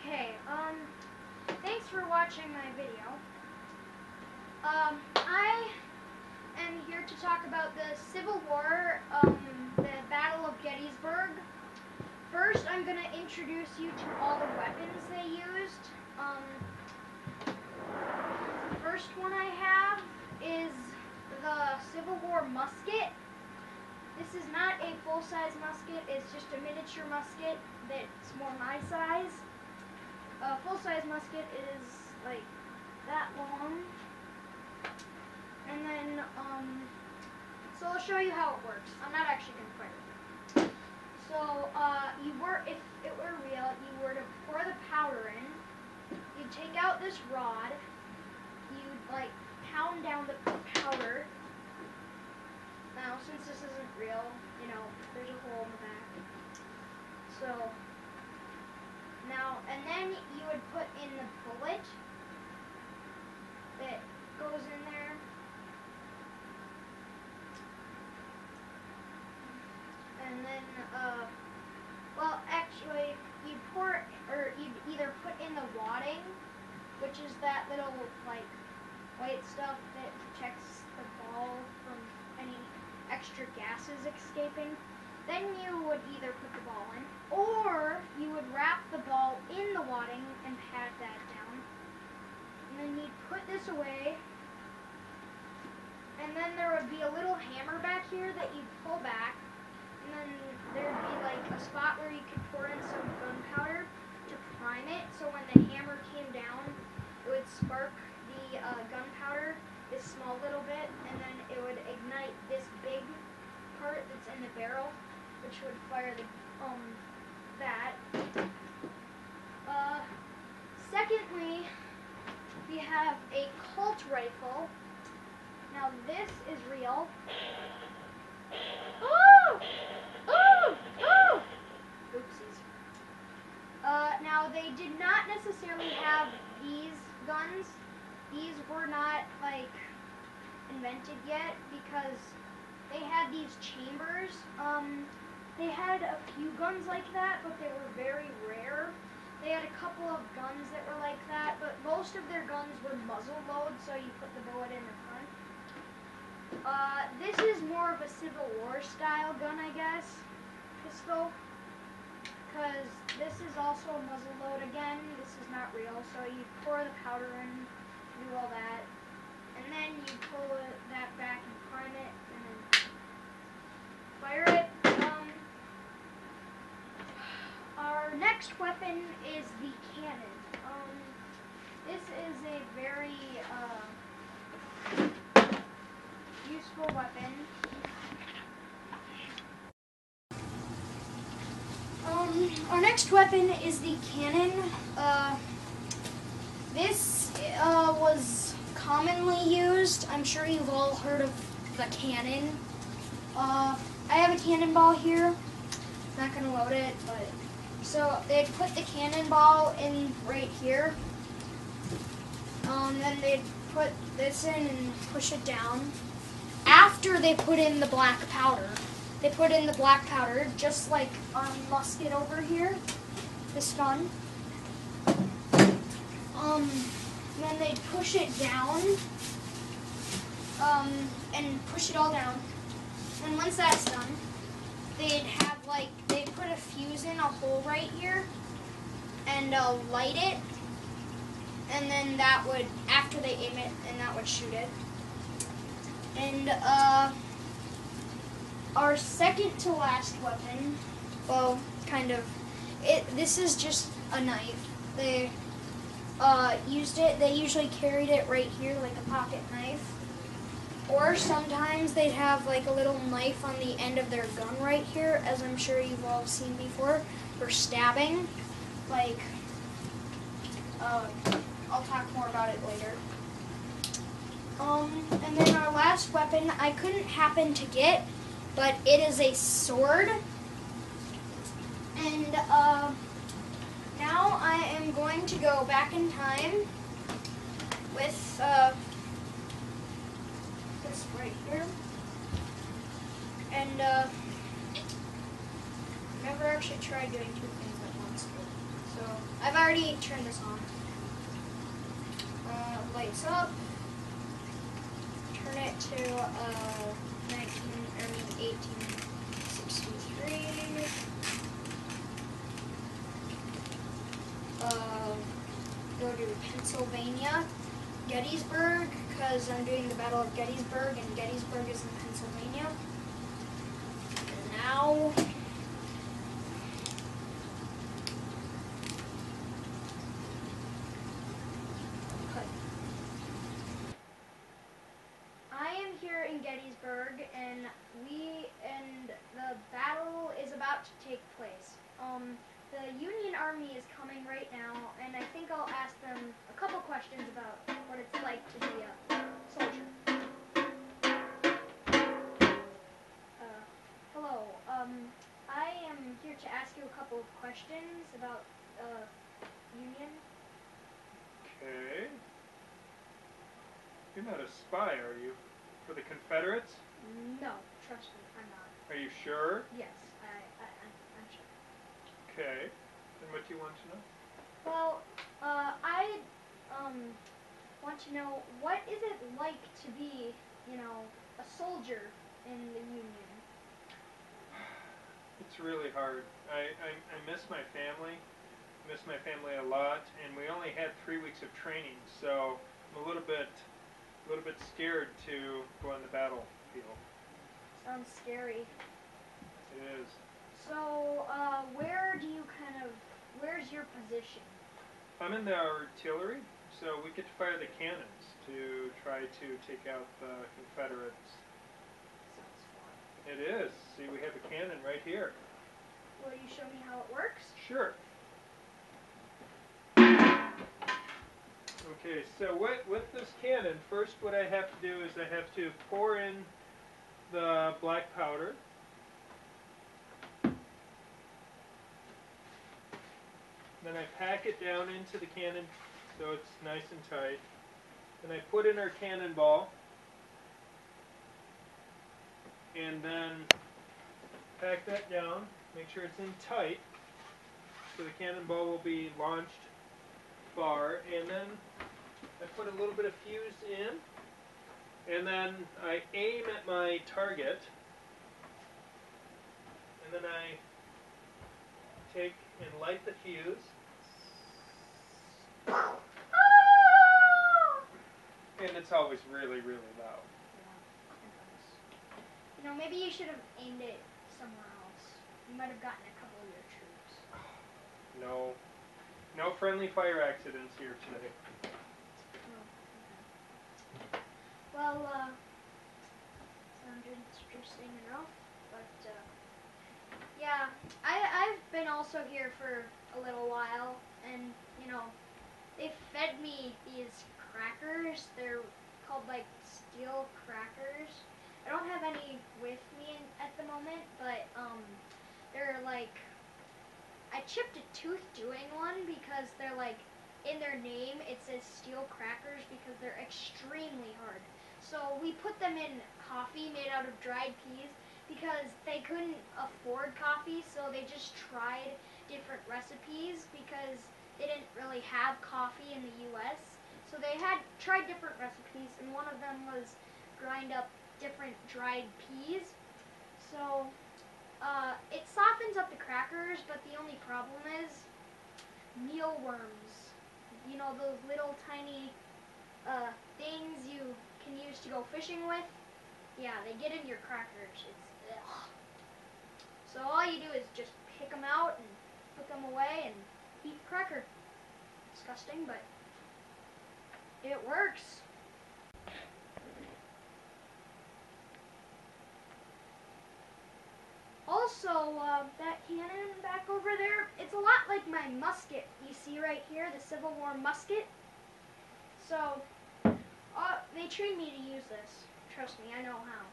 Okay, thanks for watching my video. I am here to talk about the Civil War, the Battle of Gettysburg. First, I'm going to introduce you to all the weapons they used. The first one I have is the Civil War musket. This is not a full-size musket, it's just a miniature musket that's more my size. A full-size musket is like that long. And then, so I'll show you how it works. I'm not actually going to fire it. So, if it were real, you were to pour the powder in, you'd take out this rod, you'd like pound down the powder. Now, since this isn't real, you know, there's a hole in the back. So, now, and then you would put in the bullet that goes in there. And then, well, actually, you'd either put in the wadding, which is that little, like, white stuff that protects the ball from any extra gases escaping. Then you would either put the ball in, or you would wrap the ball in the wadding and pat that down. And then you'd put this away, and then there would be a little hammer back here that you'd pull back, and then there'd be like a spot where you could pour in some gunpowder to prime it, so when the hammer came down, it would spark the gunpowder this small little bit, and then it would ignite this big part that's in the barrel, which would fire the that. Secondly, we have a Colt rifle. Now this is real. Oh! Oh! Oh! Oopsies. Now they did not necessarily have these guns. These were not like invented yet because they had these chambers. They had a few guns like that, but they were very rare. They had a couple of guns that were like that, but most of their guns were muzzle load, so you put the bullet in the front. This is more of a Civil War style gun, I guess, pistol, because this is also a muzzle load again. This is not real, so you pour the powder in, do all that, and then you pull that back and prime it, and then fire it. Our next weapon is the cannon. This is a very useful weapon. Our next weapon is the cannon. This was commonly used. I'm sure you've all heard of the cannon. I have a cannonball here. Not going to load it, but so they'd put the cannonball in right here. Then they'd put this in and push it down. After they put in the black powder, they put in the black powder just like our musket over here, this gun. Then they'd push it down, and push it all down. And once that's done, they'd put a fuse in a hole right here and light it, and then that would, after they aim it, and that would shoot it. And our second to last weapon, well, kind of, this is just a knife. They used it, they usually carried it right here like a pocket knife. Or sometimes they'd have like a little knife on the end of their gun right here, as I'm sure you've all seen before, for stabbing. Like, I'll talk more about it later. And then our last weapon I couldn't happen to get, but it is a sword. And now I am going to go back in time with this right here. And never actually tried doing two things at once. So I've already turned this on. Lights up. Turn it to 1863. Go to Pennsylvania, Gettysburg, because I'm doing the Battle of Gettysburg, and Gettysburg is in Pennsylvania. And now, I am here in Gettysburg, and the battle is about to take place. The Union Army is coming right now, and I think I'll ask them a couple questions about what it's like to be a soldier. Hello. I am here to ask you a couple of questions about Union. Okay. You're not a spy, are you? For the Confederates? No, trust me, I'm not. Are you sure? Yes, I'm sure. Okay. Then what do you want to know? Well, I want to know, what is it like to be, a soldier in the Union? It's really hard. I miss my family. I miss my family a lot, and we only had 3 weeks of training, so I'm a little bit scared to go on the battlefield. Sounds scary. It is. So, where's your position? I'm in the artillery, so we get to fire the cannons to try to take out the Confederates. Sounds fun. It is. See, we have a cannon right here. Will you show me how it works? Sure. Okay, so with this cannon, first what I have to do is I have to pour in the black powder. Then I pack it down into the cannon so it's nice and tight. Then I put in our cannonball. And then pack that down, make sure it's in tight. So the cannonball will be launched far. And then I put a little bit of fuse in. And then I aim at my target. And then I take and light the fuse. And it's always really, really loud. Yeah, maybe you should have aimed it somewhere else. You might have gotten a couple of your troops. No friendly fire accidents here today. Oh, okay. Well, sounds interesting enough, but yeah, I've been also here for a little while, and they fed me these crackers. They're called like steel crackers. I don't have any with me at the moment, but they're like, I chipped a tooth doing one because they're like, in their name it says steel crackers because they're extremely hard. So we put them in coffee made out of dried peas because they couldn't afford coffee, so they just tried different recipes because they didn't really have coffee in the US. So they had tried different recipes, and one of them was grind up different dried peas. So it softens up the crackers, but the only problem is mealworms. You know, those little tiny things you can use to go fishing with? Yeah, they get in your crackers. It's ugh. So all you do is just pick them out and put them away and eat the cracker. Disgusting, but it works. Also, that cannon back over there, it's a lot like my musket you see right here, the Civil War musket. So, they trained me to use this. Trust me, I know how.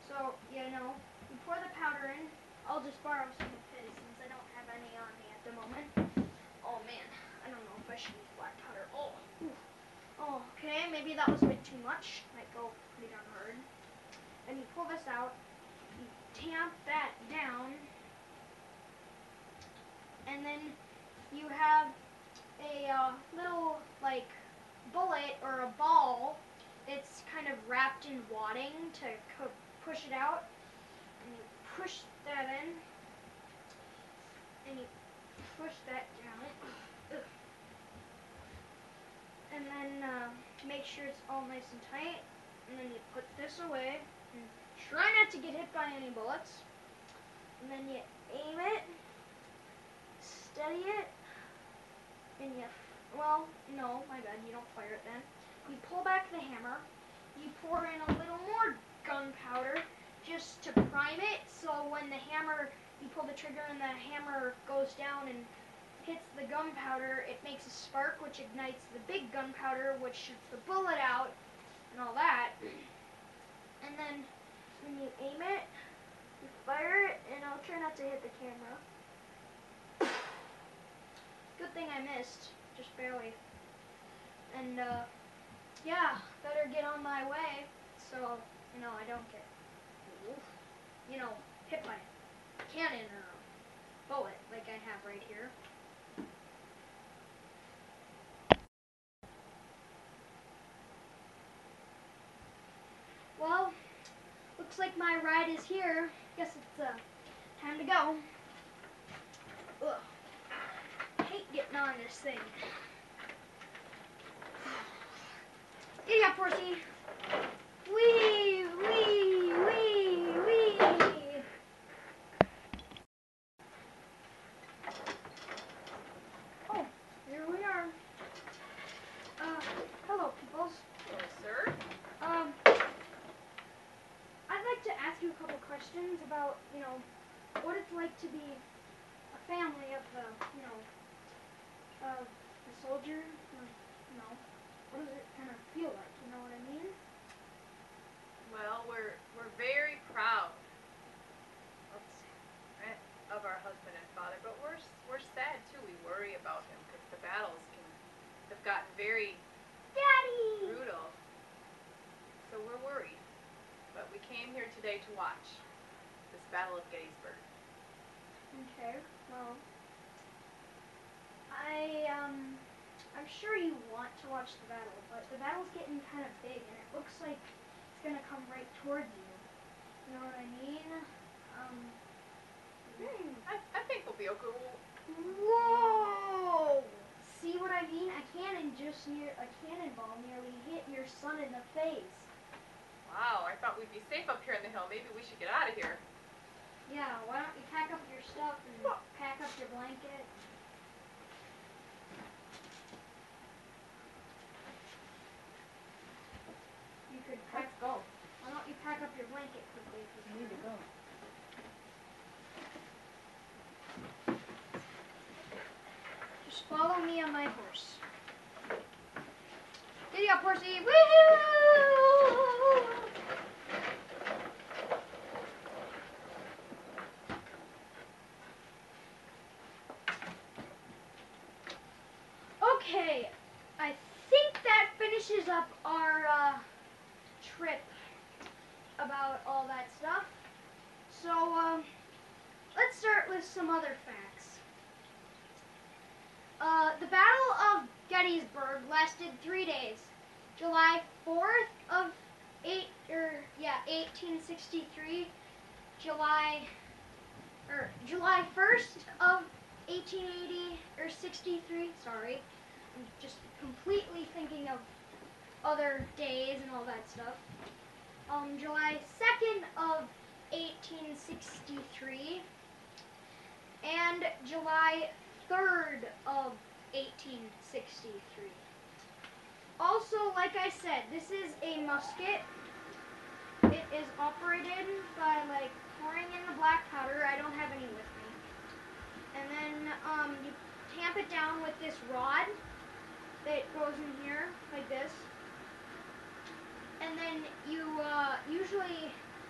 So, you pour the powder in. I'll just borrow some of his since I don't have any on me at the moment. Oh man, I don't know if I should use black powder. Oh, oof. Oh, okay, maybe that was a bit too much. Might go pretty darn hard. And you pull this out. Tamp that down, and then you have a little like bullet or a ball. It's kind of wrapped in wadding to push it out, and you push that in, and you push that down, ugh. And then make sure it's all nice and tight, and then you put this away, and try not to get hit by any bullets, and then you aim it, steady it, and you, well, no, my bad, you don't fire it then. You pull back the hammer, you pour in a little more gunpowder just to prime it, so when the hammer, you pull the trigger and the hammer goes down and hits the gunpowder, it makes a spark which ignites the big gunpowder which shoots the bullet out and all that. And then when you aim it, you fire it, and I'll try not to hit the camera. Good thing I missed, just barely. And yeah, better get on my way so I don't get hit by a cannon or a bullet like I have right here. Well, looks like my ride is here. Guess it's time to go. Ugh. I hate getting on this thing. Giddy up, horsey. Wee, wee, wee, wee. Oh, here we are. Hello, peoples. Hello, sir. I'd like to ask you a couple questions about, what it's like to be a family of the, of the soldier. What does it kind of feel like? You know what I mean? Well, we're very proud of our husband and father, but we're sad too. We worry about him because the battles have gotten very Daddy! brutal. So we're worried. But we came here today to watch this Battle of Gettysburg. Okay, well, I'm sure you want to watch the battle, but the battle's getting kind of big, and it looks like it's gonna come right towards you. You know what I mean? I think we'll be okay. Whoa! See what I mean? A cannonball nearly hit your son in the face. Wow, I thought we'd be safe up here in the hill. Maybe we should get out of here. Yeah, why don't you pack up your stuff and pack up your blanket? You could pack. Let's go. Why don't you pack up your blanket quickly? We need to go. Just follow me on my horse. Giddy up, horsey! Woo! Okay, I think that finishes up our trip about all that stuff. So, let's start with some other facts. The Battle of Gettysburg lasted 3 days. July 4th of 1863, July 1st of 63, sorry. I'm just completely thinking of other days and all that stuff. July 2nd of 1863 and July 3rd of 1863. Also, like I said, this is a musket. It is operated by pouring in the black powder. I don't have any with me. And then you tamp it down with this rod that goes in here like this. And then you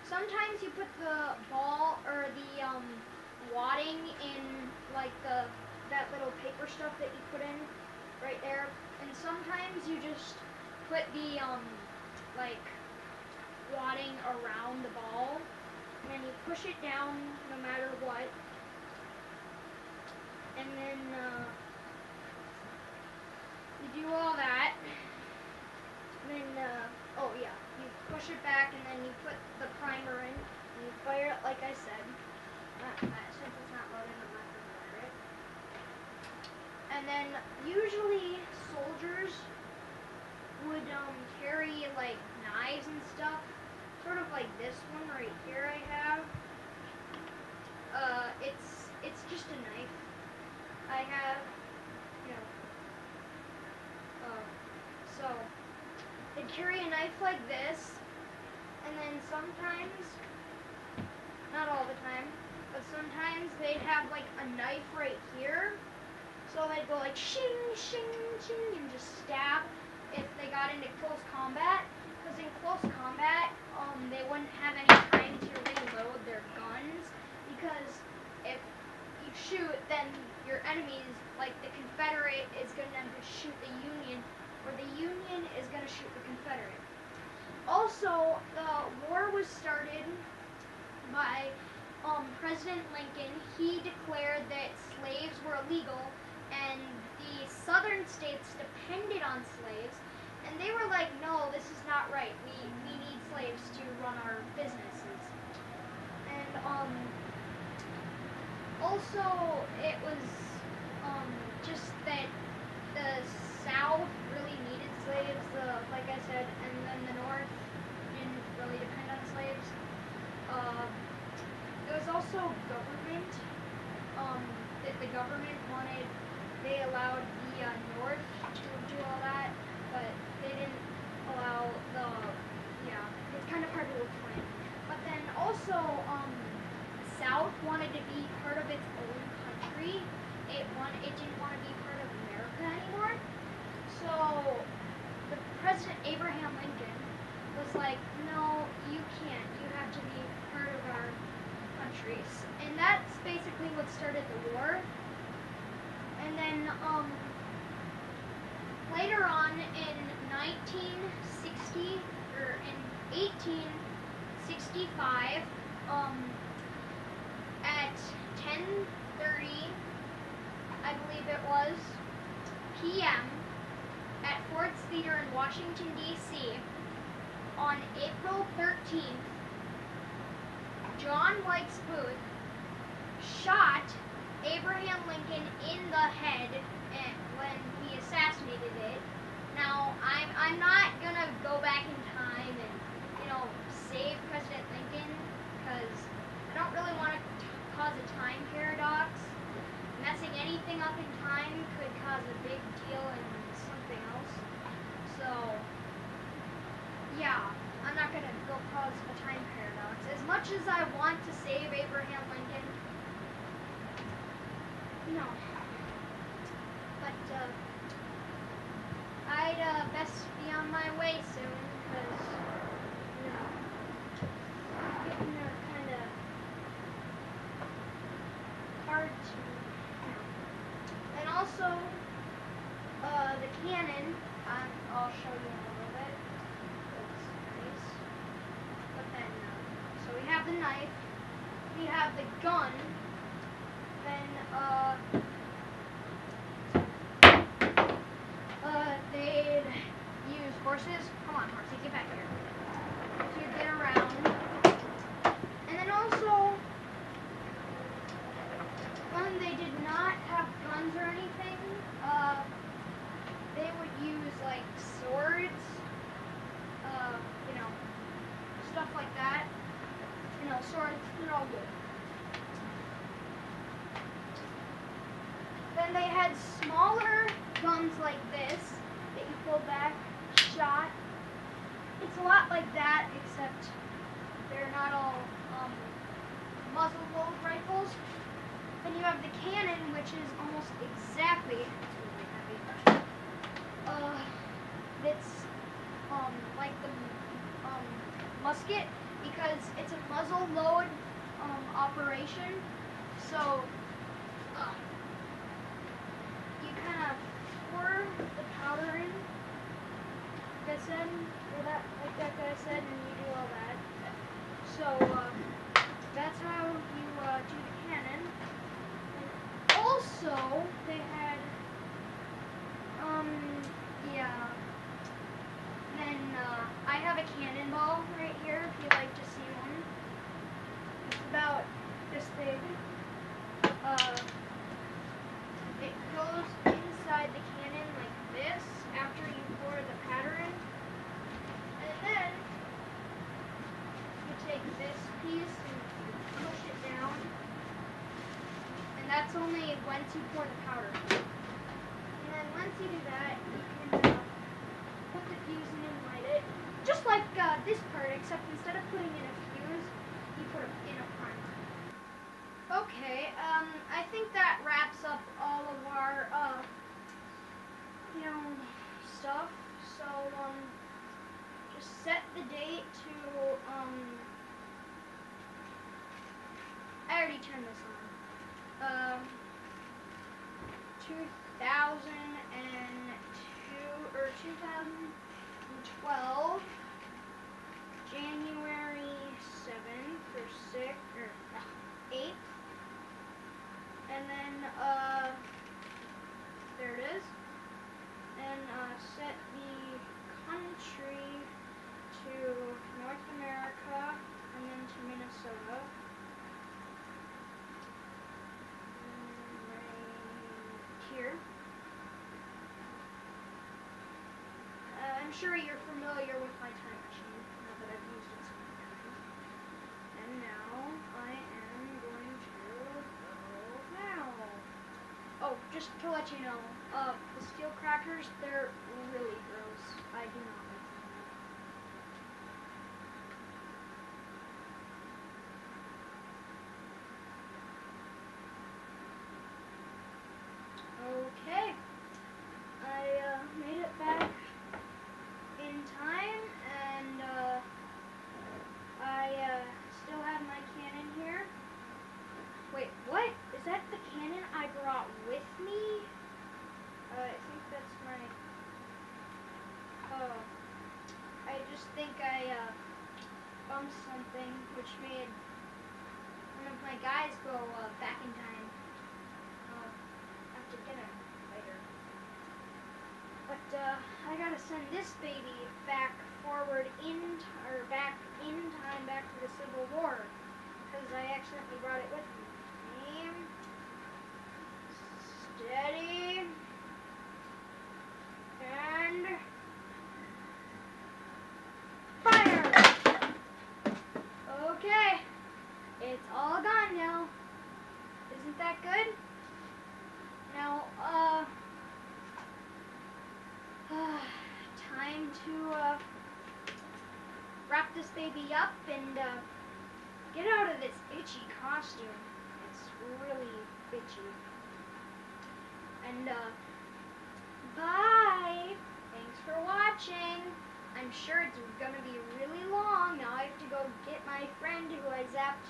sometimes you put the ball or the wadding in that little paper stuff that you put in right there. And sometimes you just put the wadding around the ball, and then you push it down no matter what. And then you do all that. Then, oh yeah, you push it back and then you put the primer in and you fire it like I said. Since it's not loaded, I'm not going to fire it. And then usually soldiers would carry like knives and stuff, sort of like this one right here I have. It's just a knife. I have, you know, so they carry a knife like this, and then sometimes, not all the time, but sometimes they'd have like a knife right here. So they'd go like shing, shing, shing, and just stab if they got into close combat. Because in close combat, they wouldn't have any time to reload their guns. Because if you shoot, then your enemies, like the Confederate, is going to shoot the Union, or the Union is going to shoot the Confederate. Also, the war was started by President Lincoln. He declared that slaves were illegal, and the southern states depended on slaves, and they were like, no, this is not right. We need slaves to run our businesses. And also it was just that the South really needed slaves, like I said, and then the North didn't really depend on slaves. It was also government, that the government wanted. They allowed the North to do all that, but they didn't allow it's kind of hard to explain. But then also, the South wanted to be part of its own country. It didn't want to be part of America anymore. So, the President Abraham Lincoln was like, no, you can't. You have to be part of our countries. And that's basically what started the war. And then, later on in 1960, or in 1865, at 10:30, I believe it was, p.m., at Ford's Theater in Washington, D.C., on April 13th, John Wilkes Booth shot Abraham Lincoln in the head when he assassinated it. Now, I'm not gonna go back in time and, save President Lincoln, because I don't really want to cause a time paradox. Messing anything up in time could cause a big deal in something else. So, yeah, I'm not gonna go cause a time paradox. As much as I want to save Abraham Lincoln, no. But, I'd best be on my way soon, because, getting there kind of hard to, And also, the cannon, I'll show you in a little bit. It's nice. But then, so we have the knife, we have the gun, then, they'd use horses. Come on, horsey, get back here. To get around. And then also, when they did not have guns or anything, they would use like swords, stuff like that. Swords, they're all good. Then they had smaller guns like this that you pull back, shot. It's a lot like that, except they're not all muzzle load rifles. Then you have the cannon, which is almost exactly, it's really heavy. It's like the musket, because it's a muzzle load operation. So you kind of pour the powder in, like I said, like that guy said, and you do all that. So that's how you do the cannon. And also, they had I have a cannonball right here if you'd like to see one. It's about this big. It goes inside the cannon like this after you pour the powder in. And then you take this piece and push it down. And that's only once you pour the powder. And then once you do that, you can put the fuse in and light it. Just like this part, except instead of putting in a fuse, you put in a primer. Okay, I think that wraps up all of our, stuff. So, just set the date to, I already turned this on. 2012, January 7th or 6th or 8th. And then, there it is. And set the country to North America and then to Minnesota. Right here. I'm sure you're familiar with my time machine now that I've used it so many times. And now I am going to go now. Oh, just to let you know, the steel crackers, they're really gross. I do not like them. Okay. I made it back in time, and I still have my cannon here. Wait, what? Is that the cannon I brought with me? I think that's my... Oh. I just think I bumped something, which made one of my guys go back in time. I'll have to get him later. But I gotta send this baby back forward back in time, back to the Civil War, because I accidentally brought it with me. Aim, steady, and fire! Okay, it's all gone now. Isn't that good? Now, time to wrap this baby up and get out of this itchy costume. It's really itchy. And bye. Thanks for watching. I'm sure it's gonna be really long. Now I have to go get my friend who I zapped